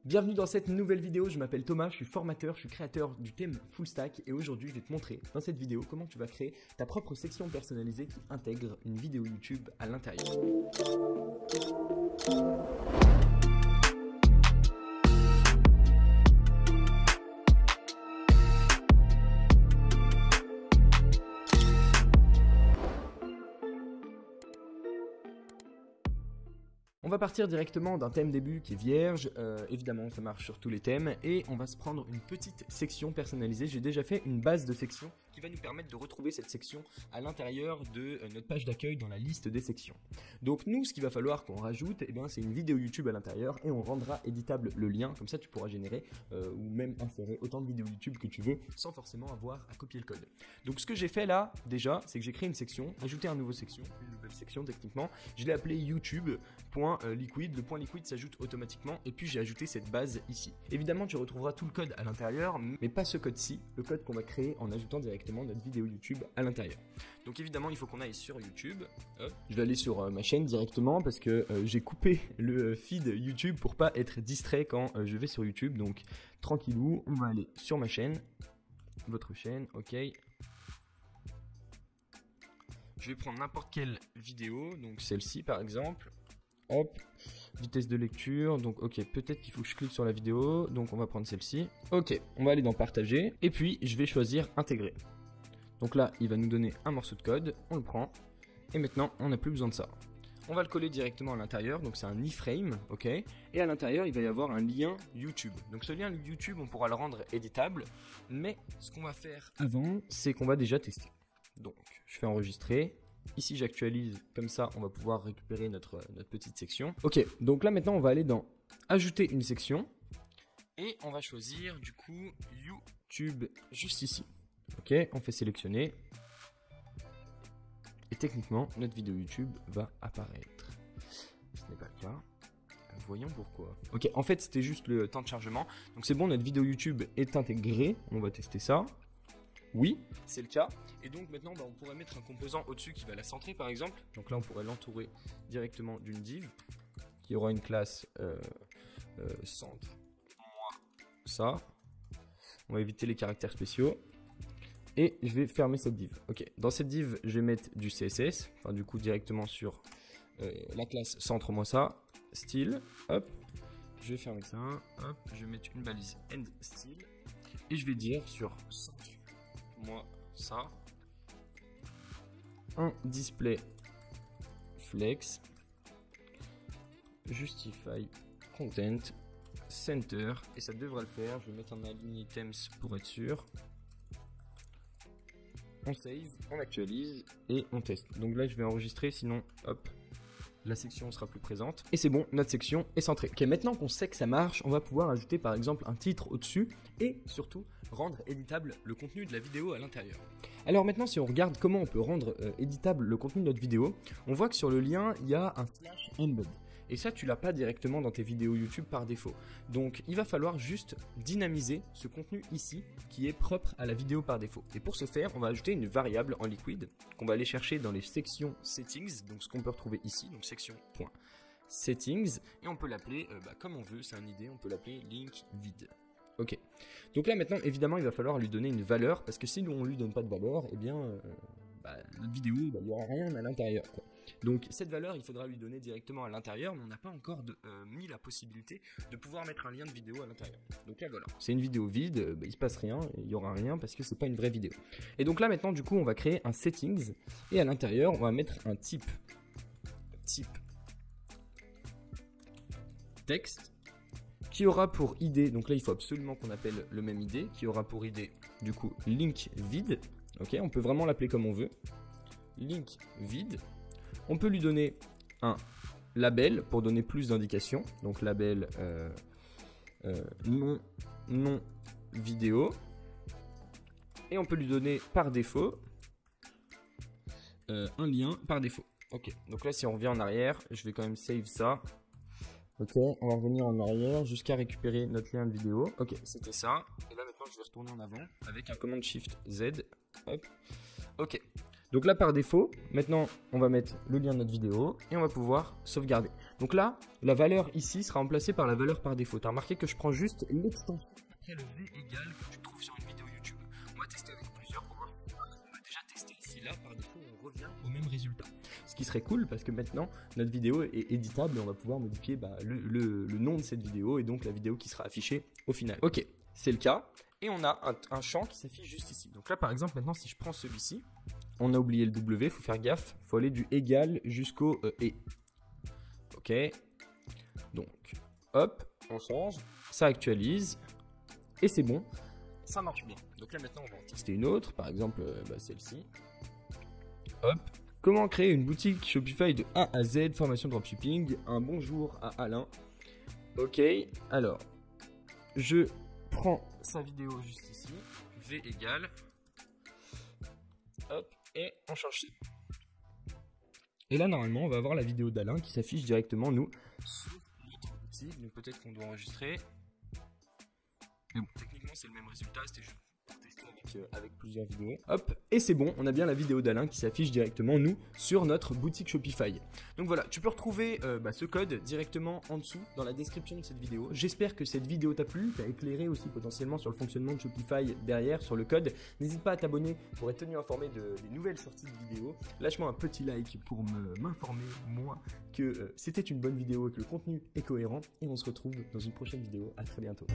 Bienvenue dans cette nouvelle vidéo, je m'appelle Thomas, je suis formateur, je suis créateur du thème Full Stack et aujourd'hui je vais te montrer dans cette vidéo comment tu vas créer ta propre section personnalisée qui intègre une vidéo YouTube à l'intérieur. On va partir directement d'un thème début qui est vierge, évidemment ça marche sur tous les thèmes, et on va se prendre une petite section personnalisée. J'ai déjà fait une base de section qui va nous permettre de retrouver cette section à l'intérieur de notre page d'accueil dans la liste des sections. Donc nous, ce qu'il va falloir qu'on rajoute, c'est une vidéo YouTube à l'intérieur et on rendra éditable le lien, comme ça tu pourras générer ou même insérer autant de vidéos YouTube que tu veux sans forcément avoir à copier le code. Donc ce que j'ai fait là, déjà, c'est que j'ai créé une section, ajouté une nouvelle section techniquement, je l'ai appelée YouTube.liquid, le point liquide s'ajoute automatiquement et puis j'ai ajouté cette base ici. Évidemment tu retrouveras tout le code à l'intérieur, mais pas ce code-ci, le code qu'on va créer en ajoutant directement notre vidéo YouTube à l'intérieur. Donc évidemment il faut qu'on aille sur YouTube. Hop. Je vais aller sur ma chaîne directement parce que j'ai coupé le feed YouTube pour pas être distrait quand je vais sur YouTube. Donc tranquillou, on va aller sur ma chaîne, votre chaîne, ok. Je vais prendre n'importe quelle vidéo, donc celle-ci par exemple. Hop, vitesse de lecture, donc ok, peut-être qu'il faut que je clique sur la vidéo, donc on va prendre celle-ci. Ok, on va aller dans partager, et puis je vais choisir intégrer. Donc là, il va nous donner un morceau de code, on le prend, et maintenant on n'a plus besoin de ça. On va le coller directement à l'intérieur, donc c'est un iframe, ok, et à l'intérieur il va y avoir un lien YouTube. Donc ce lien YouTube, on pourra le rendre éditable, mais ce qu'on va faire avant, c'est qu'on va déjà tester. Donc je fais enregistrer. Ici j'actualise, comme ça on va pouvoir récupérer notre petite section. Ok, donc là maintenant on va aller dans ajouter une section et on va choisir du coup YouTube juste ici. Ok, on fait sélectionner et techniquement notre vidéo YouTube va apparaître. Ce n'est pas le cas. Voyons pourquoi. Ok, en fait c'était juste le temps de chargement. Donc c'est bon, notre vidéo YouTube est intégrée. On va tester ça. Oui, c'est le cas. Et donc maintenant, on pourrait mettre un composant au-dessus qui va la centrer par exemple. Donc là, on pourrait l'entourer directement d'une div qui aura une classe centre. Ça. On va éviter les caractères spéciaux. Et je vais fermer cette div. Ok, dans cette div, je vais mettre du CSS. Enfin, du coup, directement sur la classe centre-moi ça. Style. Hop. Je vais fermer ça. Hop. Je vais mettre une balise end style. Et je vais dire sur centre. Moi ça, un display flex, justify content, center, et ça devrait le faire. Je vais mettre un align items pour être sûr. On save, on actualise et on teste. Donc là je vais enregistrer, sinon hop, la section sera plus présente. Et c'est bon, notre section est centrée. Ok, maintenant qu'on sait que ça marche, on va pouvoir ajouter par exemple un titre au-dessus et surtout rendre éditable le contenu de la vidéo à l'intérieur. Alors maintenant, si on regarde comment on peut rendre éditable le contenu de notre vidéo, on voit que sur le lien, il y a un slash embed. Et ça, tu l'as pas directement dans tes vidéos YouTube par défaut. Donc, il va falloir juste dynamiser ce contenu ici qui est propre à la vidéo par défaut. Et pour ce faire, on va ajouter une variable en liquide qu'on va aller chercher dans les sections settings, donc ce qu'on peut retrouver ici, donc section.settings, et on peut l'appeler comme on veut, c'est un ID, on peut l'appeler link vide. Ok, donc là maintenant évidemment il va falloir lui donner une valeur parce que si on lui donne pas de valeur, notre vidéo il n'y aura rien à l'intérieur quoi. Donc cette valeur il faudra lui donner directement à l'intérieur, mais on n'a pas encore mis la possibilité de pouvoir mettre un lien de vidéo à l'intérieur. Donc là voilà, c'est une vidéo vide, il se passe rien, il y aura rien parce que c'est pas une vraie vidéo. Et donc là maintenant du coup on va créer un settings et à l'intérieur on va mettre un type texte qui aura pour ID, donc là il faut absolument qu'on appelle le même ID, qui aura pour ID du coup link vide, ok, on peut vraiment l'appeler comme on veut, link vide, on peut lui donner un label pour donner plus d'indications, donc label non vidéo, et on peut lui donner par défaut un lien par défaut, ok, donc là si on revient en arrière, je vais quand même save ça. Ok, on va revenir en arrière jusqu'à récupérer notre lien de vidéo. Ok, c'était ça. Et là maintenant je vais retourner en avant avec un commande Shift Z. Hop. Ok. Donc là, par défaut, maintenant, on va mettre le lien de notre vidéo et on va pouvoir sauvegarder. Donc là, la valeur ici sera remplacée par la valeur par défaut. Tu as remarqué que je prends juste l'extension après le V égal que tu trouves sur une vidéo YouTube. On va tester avec plusieurs pour voir. On va déjà tester si là, par défaut, on revient au même résultat. Ce qui serait cool parce que maintenant, notre vidéo est éditable et on va pouvoir modifier le nom de cette vidéo et donc la vidéo qui sera affichée au final. Ok, c'est le cas. Et on a un champ qui s'affiche juste ici. Donc là, par exemple, maintenant, si je prends celui-ci, on a oublié le W, il faut faire gaffe. Il faut aller du égal jusqu'au E. Ok. Donc, hop, on change. Ça actualise. Et c'est bon. Ça marche bien. Donc là, maintenant, on va en tester une autre. Par exemple, celle-ci. Hop. Comment créer une boutique Shopify de A à Z, formation dropshipping. Un bonjour à Alain. Ok. Alors, je prends sa vidéo juste ici, V égale, hop, et on change ça. Et là, normalement, on va avoir la vidéo d'Alain qui s'affiche directement, nous, sur notre boutique. Donc peut-être qu'on doit enregistrer. Mais bon, techniquement, c'est le même résultat, c'était juste pour tester avec plusieurs vidéos. Hop, et c'est bon, on a bien la vidéo d'Alain qui s'affiche directement, nous, sur notre boutique Shopify. Donc voilà, tu peux retrouver ce code directement en dessous, dans la description de cette vidéo. J'espère que cette vidéo t'a plu, t'a éclairé aussi potentiellement sur le fonctionnement de Shopify derrière, sur le code. N'hésite pas à t'abonner pour être tenu informé des nouvelles sorties de vidéos. Lâche-moi un petit like pour m'informer, moi, que c'était une bonne vidéo et que le contenu est cohérent. Et on se retrouve dans une prochaine vidéo. À très bientôt.